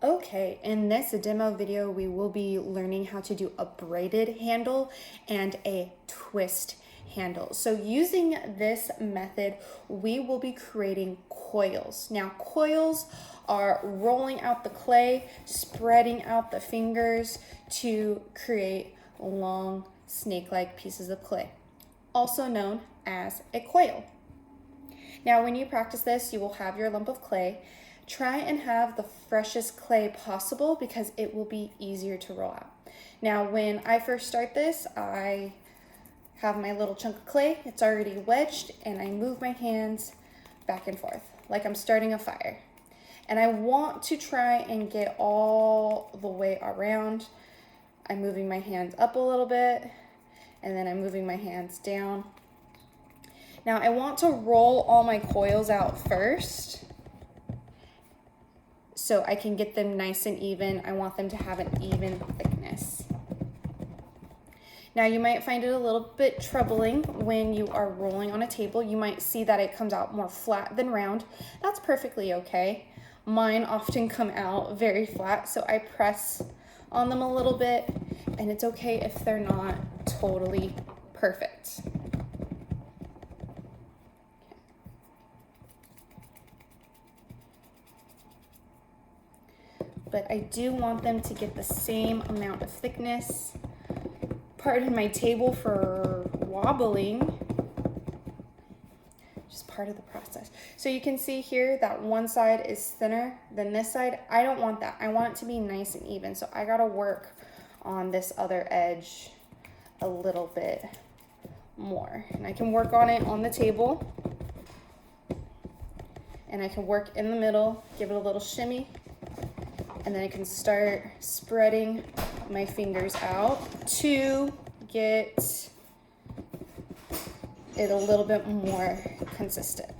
Okay, in this demo video, we will be learning how to do a braided handle and a twist handle. So using this method, we will be creating coils. Now, coils are rolling out the clay, spreading out the fingers to create long snake-like pieces of clay, also known as a coil. Now, when you practice this, you will have your lump of clay. Try and have the freshest clay possible because it will be easier to roll out. Now, when I first start this, I have my little chunk of clay. It's already wedged, and I move my hands back and forth like I'm starting a fire. And I want to try and get all the way around. I'm moving my hands up a little bit, and then I'm moving my hands down. Now, I want to roll all my coils out first so I can get them nice and even. I want them to have an even thickness. Now, you might find it a little bit troubling when you are rolling on a table. You might see that it comes out more flat than round. That's perfectly okay. Mine often come out very flat, so I press on them a little bit, and it's okay if they're not totally perfect. But I do want them to get the same amount of thickness. Pardon my table for wobbling, just part of the process. So you can see here that one side is thinner than this side. I don't want that. I want it to be nice and even. So I gotta work on this other edge a little bit more. And I can work on it on the table. And I can work in the middle, give it a little shimmy. And then I can start spreading my fingers out to get it a little bit more consistent.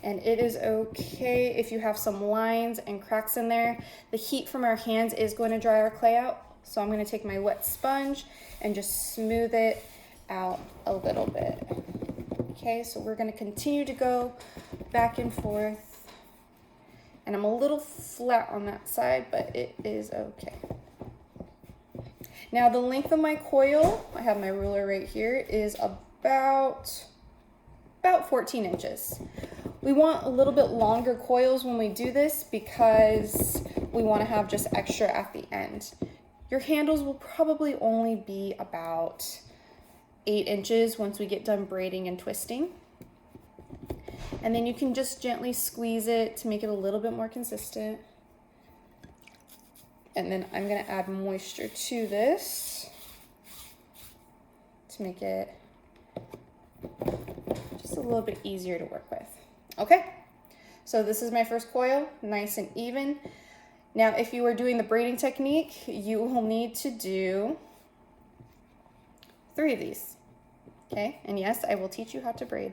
And it is okay if you have some lines and cracks in there. The heat from our hands is going to dry our clay out. So I'm going to take my wet sponge and just smooth it out a little bit. Okay, so we're going to continue to go back and forth. And I'm a little flat on that side, but it is okay. Now the length of my coil, I have my ruler right here, is about 14 inches. We want a little bit longer coils when we do this because we want to have just extra at the end. Your handles will probably only be about 8 inches once we get done braiding and twisting. And then you can just gently squeeze it to make it a little bit more consistent. And then I'm gonna add moisture to this to make it just a little bit easier to work with. Okay, so this is my first coil, nice and even. Now, if you are doing the braiding technique, you will need to do 3 of these, okay? And yes, I will teach you how to braid.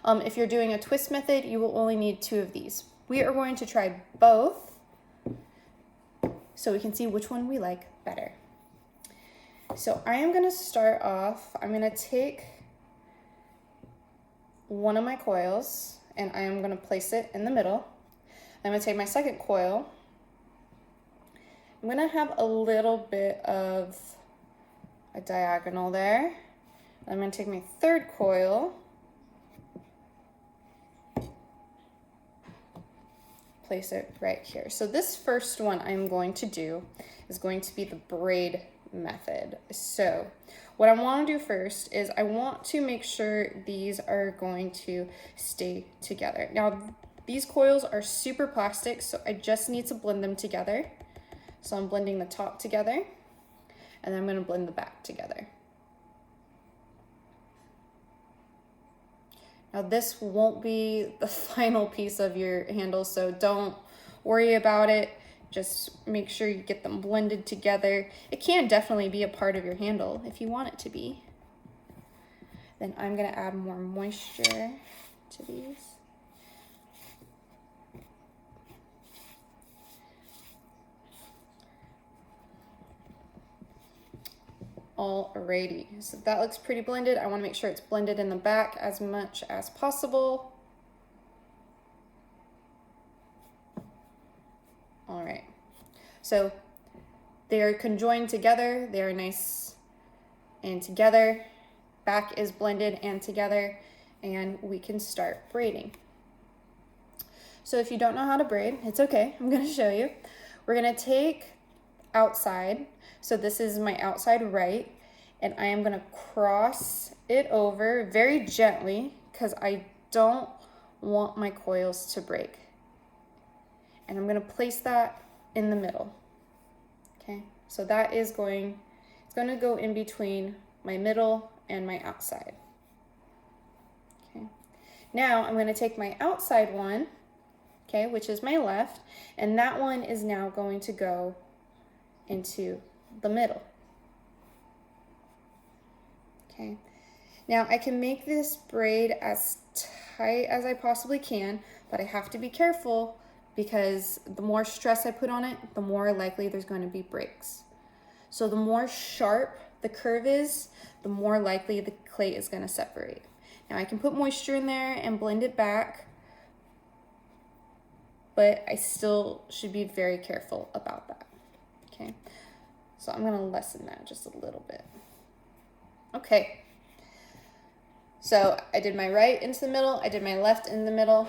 If you're doing a twist method, you will only need 2 of these. We are going to try both so we can see which one we like better. So I am gonna start off, I'm gonna take one of my coils and I am gonna place it in the middle. I'm gonna take my second coil. I'm gonna have a little bit of a diagonal there. I'm gonna take my third coil, place it right here. So this first one I'm going to do is going to be the braid method. So what I want to do first is I want to make sure these are going to stay together. Now these coils are super plastic, so I just need to blend them together. So I'm blending the top together and then I'm going to blend the back together. Now this won't be the final piece of your handle, so don't worry about it. Just make sure you get them blended together. It can definitely be a part of your handle if you want it to be. Then I'm gonna add more moisture to these. Alrighty, so that looks pretty blended. I want to make sure it's blended in the back as much as possible. So they are conjoined together, they are nice and together. Back is blended and together, and we can start braiding. So if you don't know how to braid, it's okay, I'm gonna show you. We're gonna take outside, so this is my outside right, and I am gonna cross it over very gently because I don't want my coils to break. And I'm gonna place that in the middle. Okay, so that is it's gonna go in between my middle and my outside. Okay, now I'm gonna take my outside one, okay, which is my left, and that one is now going to go into the middle. Okay, now I can make this braid as tight as I possibly can, but I have to be careful because the more stress I put on it, the more likely there's going to be breaks. So the more sharp the curve is, the more likely the clay is going to separate. Now I can put moisture in there and blend it back, but I still should be very careful about that. Okay, so I'm going to lessen that just a little bit. Okay, so I did my right into the middle, I did my left in the middle.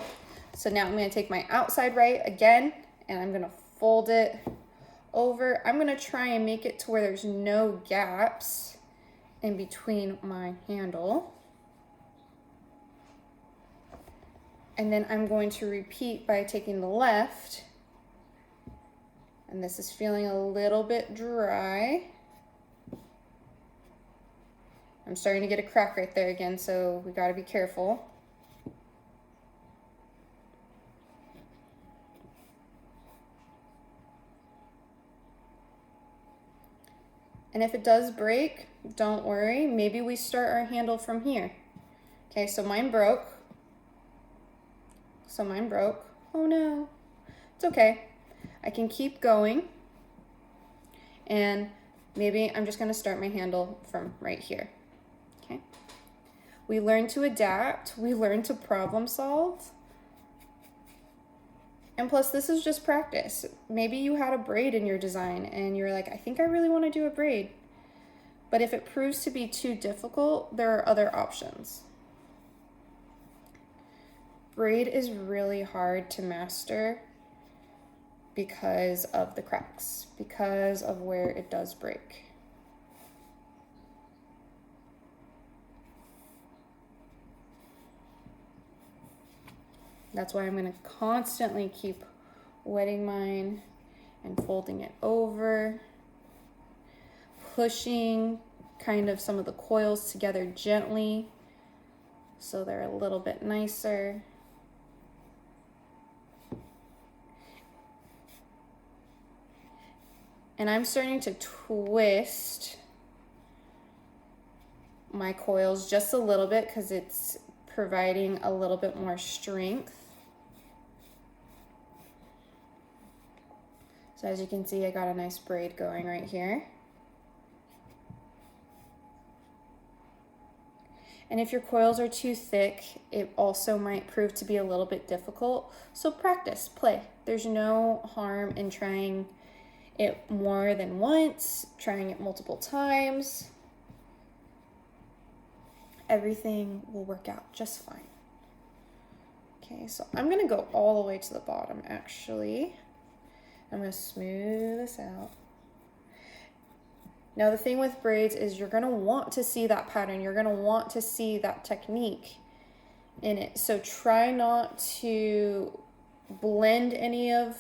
So now I'm going to take my outside right again, and I'm going to fold it over. I'm going to try and make it to where there's no gaps in between my handle. And then I'm going to repeat by taking the left, and this is feeling a little bit dry. I'm starting to get a crack right there again, so we got to be careful. And if it does break, don't worry. Maybe we start our handle from here. Okay, so mine broke. Oh no, it's okay. I can keep going. And maybe I'm just gonna start my handle from right here. Okay. We learn to adapt. We learn to problem solve. And plus, this is just practice. Maybe you had a braid in your design and you're like, I think I really want to do a braid. But if it proves to be too difficult, there are other options. Braid is really hard to master because of the cracks, because of where it does break. That's why I'm going to constantly keep wetting mine and folding it over, pushing kind of some of the coils together gently so they're a little bit nicer. And I'm starting to twist my coils just a little bit because it's providing a little bit more strength. So as you can see, I got a nice braid going right here. And if your coils are too thick, it also might prove to be a little bit difficult. So practice, play. There's no harm in trying it more than once, trying it multiple times. Everything will work out just fine. Okay, so I'm gonna go all the way to the bottom actually. I'm gonna smooth this out. Now the thing with braids is you're gonna want to see that pattern. You're gonna want to see that technique in it. So try not to blend any of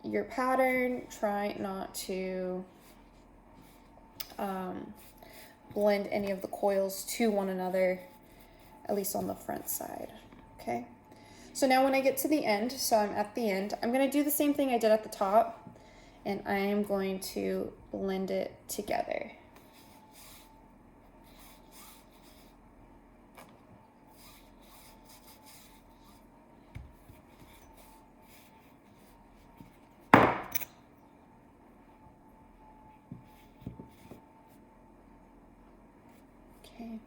your pattern. Try not to blend any of the coils to one another, at least on the front side, okay? So now when I get to the end, so I'm at the end, I'm gonna do the same thing I did at the top, and I am going to blend it together. Okay.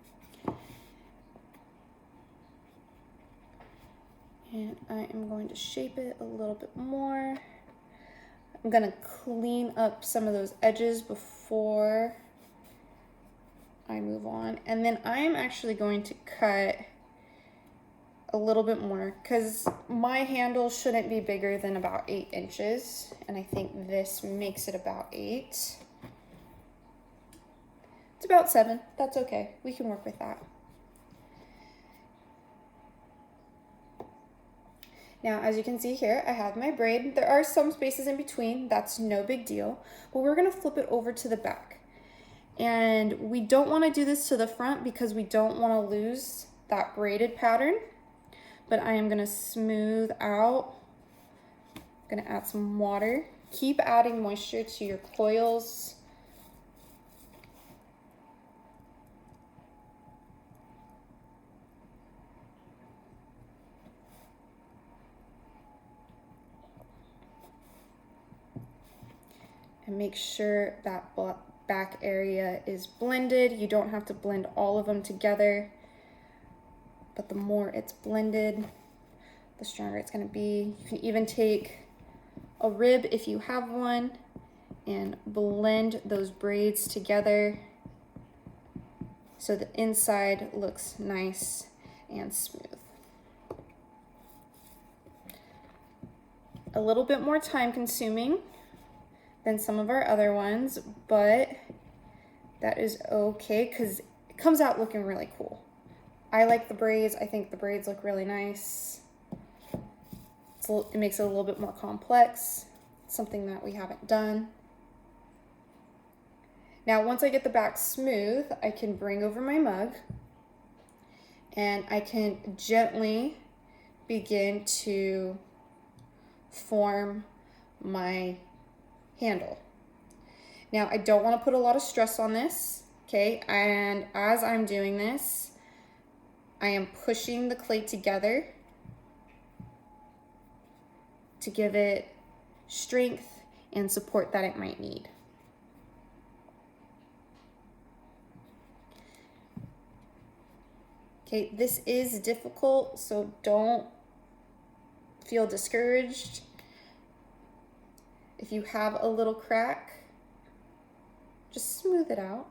And I am going to shape it a little bit more. I'm gonna clean up some of those edges before I move on. And then I'm actually going to cut a little bit more because my handle shouldn't be bigger than about 8 inches. And I think this makes it about 8. It's about 7. That's okay. We can work with that. Now, as you can see here, I have my braid. There are some spaces in between. That's no big deal. But we're going to flip it over to the back. And we don't want to do this to the front because we don't want to lose that braided pattern. But I am going to smooth out. I'm going to add some water. Keep adding moisture to your coils. And make sure that back area is blended. You don't have to blend all of them together, but the more it's blended, the stronger it's going to be. You can even take a rib if you have one and blend those braids together so the inside looks nice and smooth. A little bit more time consuming than some of our other ones, but that is okay because it comes out looking really cool. I like the braids. I think the braids look really nice. It makes it a little bit more complex. It's something that we haven't done. Now, once I get the back smooth, I can bring over my mug and I can gently begin to form my handle. Now, I don't want to put a lot of stress on this, okay? And as I'm doing this, I am pushing the clay together to give it strength and support that it might need. Okay, this is difficult, so don't feel discouraged. If you have a little crack, just smooth it out.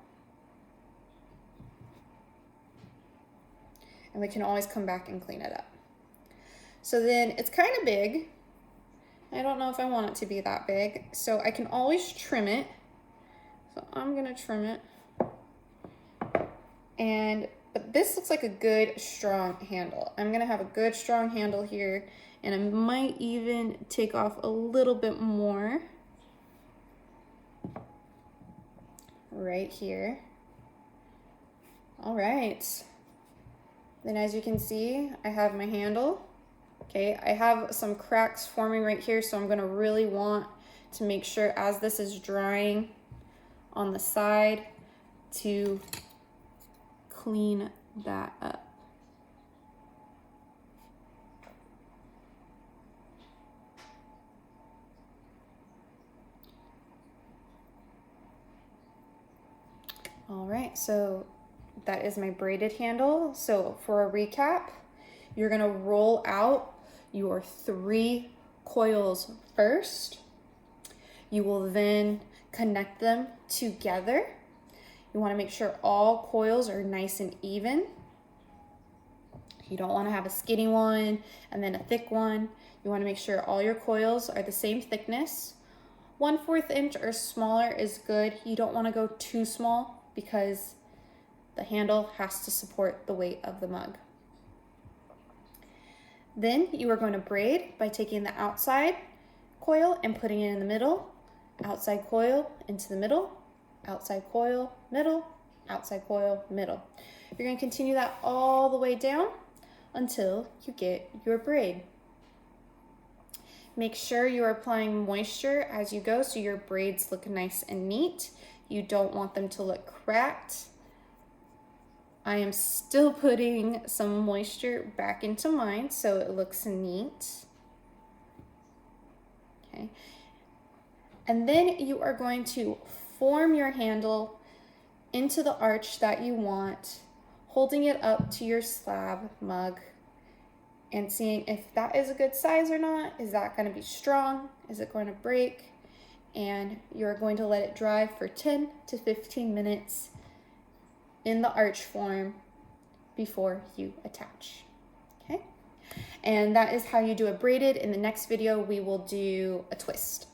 And we can always come back and clean it up. So then it's kind of big. I don't know if I want it to be that big, so I can always trim it. So I'm gonna trim it. But this looks like a good, strong handle. I'm gonna have a good, strong handle here, and I might even take off a little bit more right here. All right. Then as you can see, I have my handle. Okay, I have some cracks forming right here, so I'm gonna really want to make sure as this is drying on the side to clean that up. All right, so that is my braided handle. So for a recap, you're gonna roll out your 3 coils first. You will then connect them together. You wanna make sure all coils are nice and even. You don't wanna have a skinny one and then a thick one. You wanna make sure all your coils are the same thickness. 1/4 inch or smaller is good. You don't wanna go too small because the handle has to support the weight of the mug. Then you are going to braid by taking the outside coil and putting it in the middle, outside coil into the middle, outside coil, middle, outside coil, middle. You're going to continue that all the way down until you get your braid. Make sure you are applying moisture as you go so your braids look nice and neat. You don't want them to look cracked. I am still putting some moisture back into mine so it looks neat. Okay. And then you are going to form your handle into the arch that you want, holding it up to your slab mug and seeing if that is a good size or not. Is that going to be strong? Is it going to break? and you're going to let it dry for 10 to 15 minutes in the arch form before you attach. Okay, and that is how you do a braided. In the next video we will do a twist.